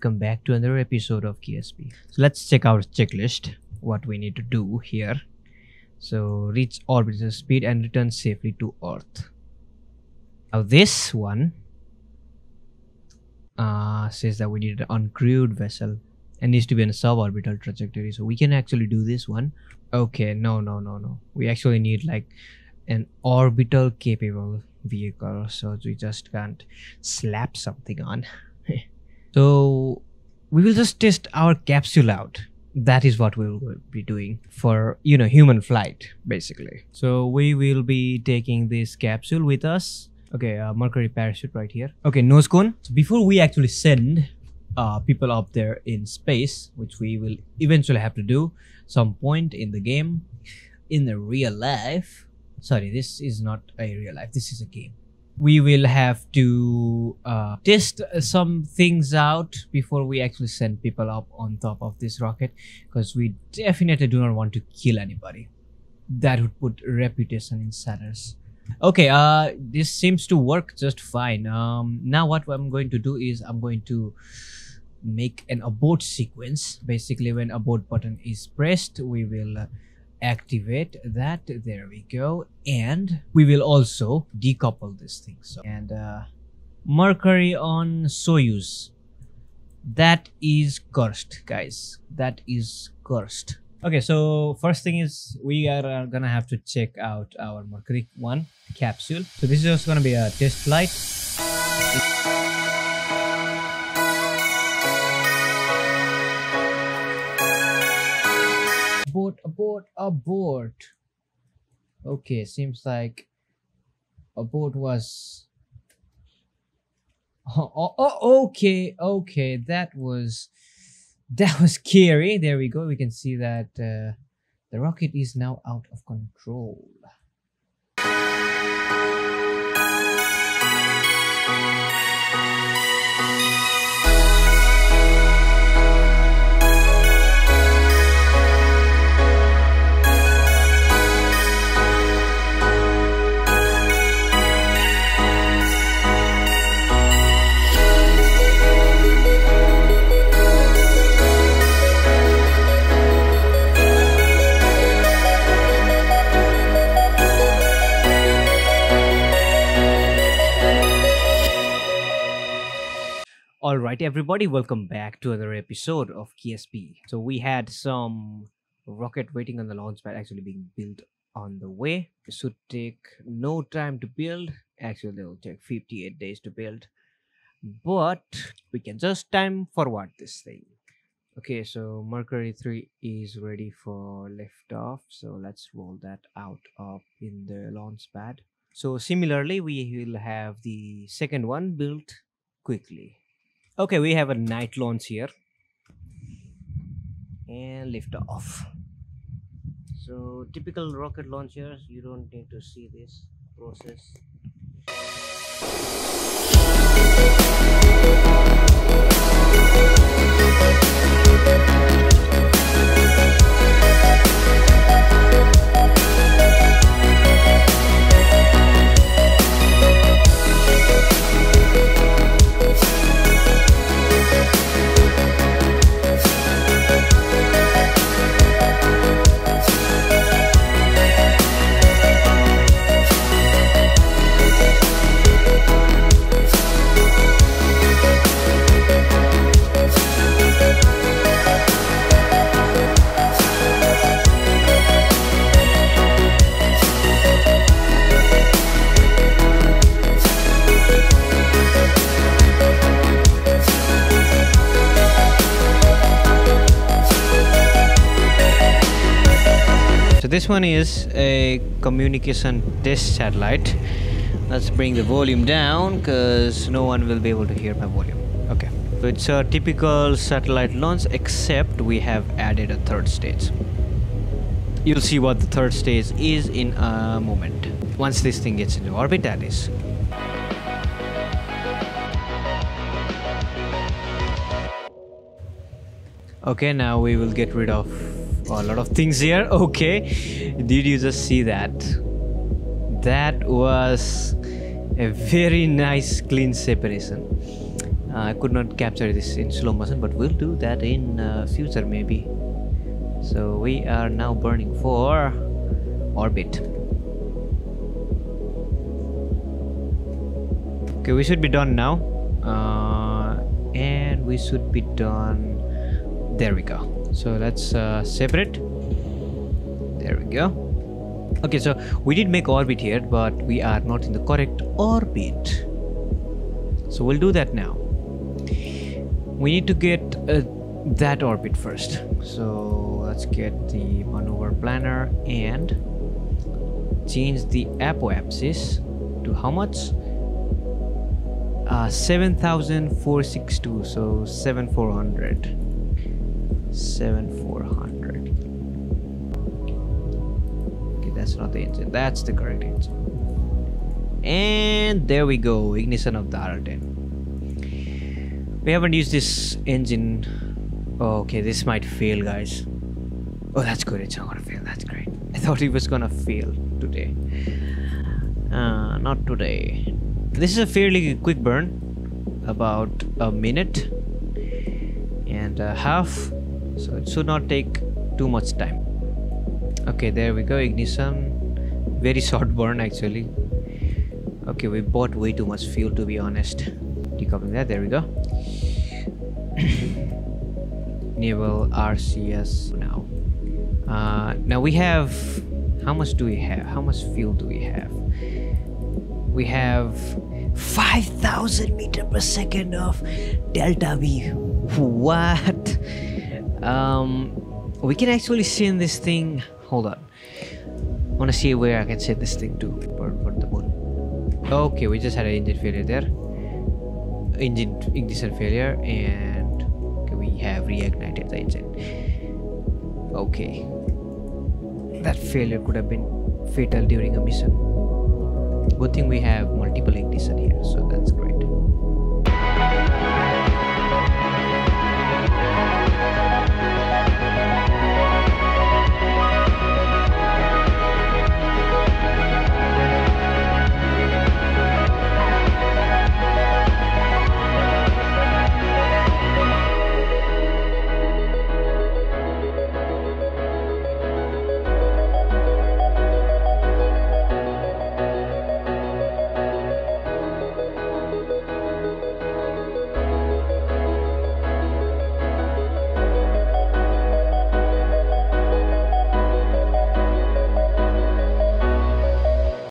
Come back to another episode of KSP. So let's check our checklist, what we need to do here. So reach orbital speed and return safely to Earth. Now this one says that we need an uncrewed vessel and needs to be in a suborbital trajectory. So we can actually do this one. Okay, no. We actually need like an orbital capable vehicle, so we just can't slap something on. So we will just test our capsule out. That is what we will be doing for, human flight, basically. So we will be taking this capsule with us. Okay, Mercury parachute right here. Okay, nose cone. So before we actually send people up there in space, which we will eventually have to do some point in the game, in the real life. Sorry, this is not a real life. This is a game. We will have to test some things out before we actually send people up on top of this rocket, because we definitely do not want to kill anybody. That would put reputation in shatters. Okay, this seems to work just fine. Now what I'm going to do is I'm going to make an abort sequence. Basically, when abort button is pressed, we will activate that. There we go. And we will also decouple this thing. So, and Mercury on Soyuz. That is cursed, guys. That is cursed. Okay, so first thing is we are gonna have to check out our Mercury 1 capsule. So this is just gonna be a test flight. Abort. Okay, seems like abort was okay, that was scary. There we go. We can see that the rocket is now out of control. Alright everybody, welcome back to another episode of KSP. So we had some rocket waiting on the launch pad, actually being built on the way. It should take no time to build. Actually, they will take 58 days to build. But we can just time forward this thing. Okay, so Mercury 3 is ready for liftoff. So let's roll that out up in the launch pad. So similarly, we will have the second one built quickly. Okay, we have a night launch here and lift off. So typical rocket launchers, you don't need to see this process. This one is a communication test satellite. Let's bring the volume down because no one will be able to hear my volume. Okay, so it's a typical satellite launch, except we have added a third stage. You'll see what the third stage is in a moment, once this thing gets into orbit, that is. Okay, now we will get rid of a lot of things here. Okay, did you just see that? That was a very nice clean separation. I could not capture this in slow motion, but we'll do that in future maybe. So we are now burning for orbit. Okay, we should be done now. And we should be done. There we go. So let's separate. There we go. Okay, so we did make orbit here, but we are not in the correct orbit. So we'll do that now. We need to get that orbit first. So let's get the maneuver planner and change the apoapsis to how much? 7,462. So 7,400. 7,400. Okay, that's not the engine. That's the correct engine. And there we go. Ignition of the R10. We haven't used this engine. Oh, okay, this might fail, guys. Oh, that's good. It's not gonna fail. That's great. I thought it was gonna fail today. Not today. This is a fairly quick burn, about a minute and a half, so it should not take too much time. Okay, there we go. Ignition. Very short burn actually. Okay, we bought way too much fuel, to be honest. Decoupling that. There we go. Enable RCS now. Now we have, how much do we have? How much fuel do we have? We have 5,000 meters per second of delta V. What? We can actually send this thing. Hold on. I wanna see where I can send this thing to. For the moon. Okay, we just had an engine failure there. Engine ignition failure, and okay, we have reignited the engine. Okay. That failure could have been fatal during a mission. Good thing we have multiple ignition here, so that's great.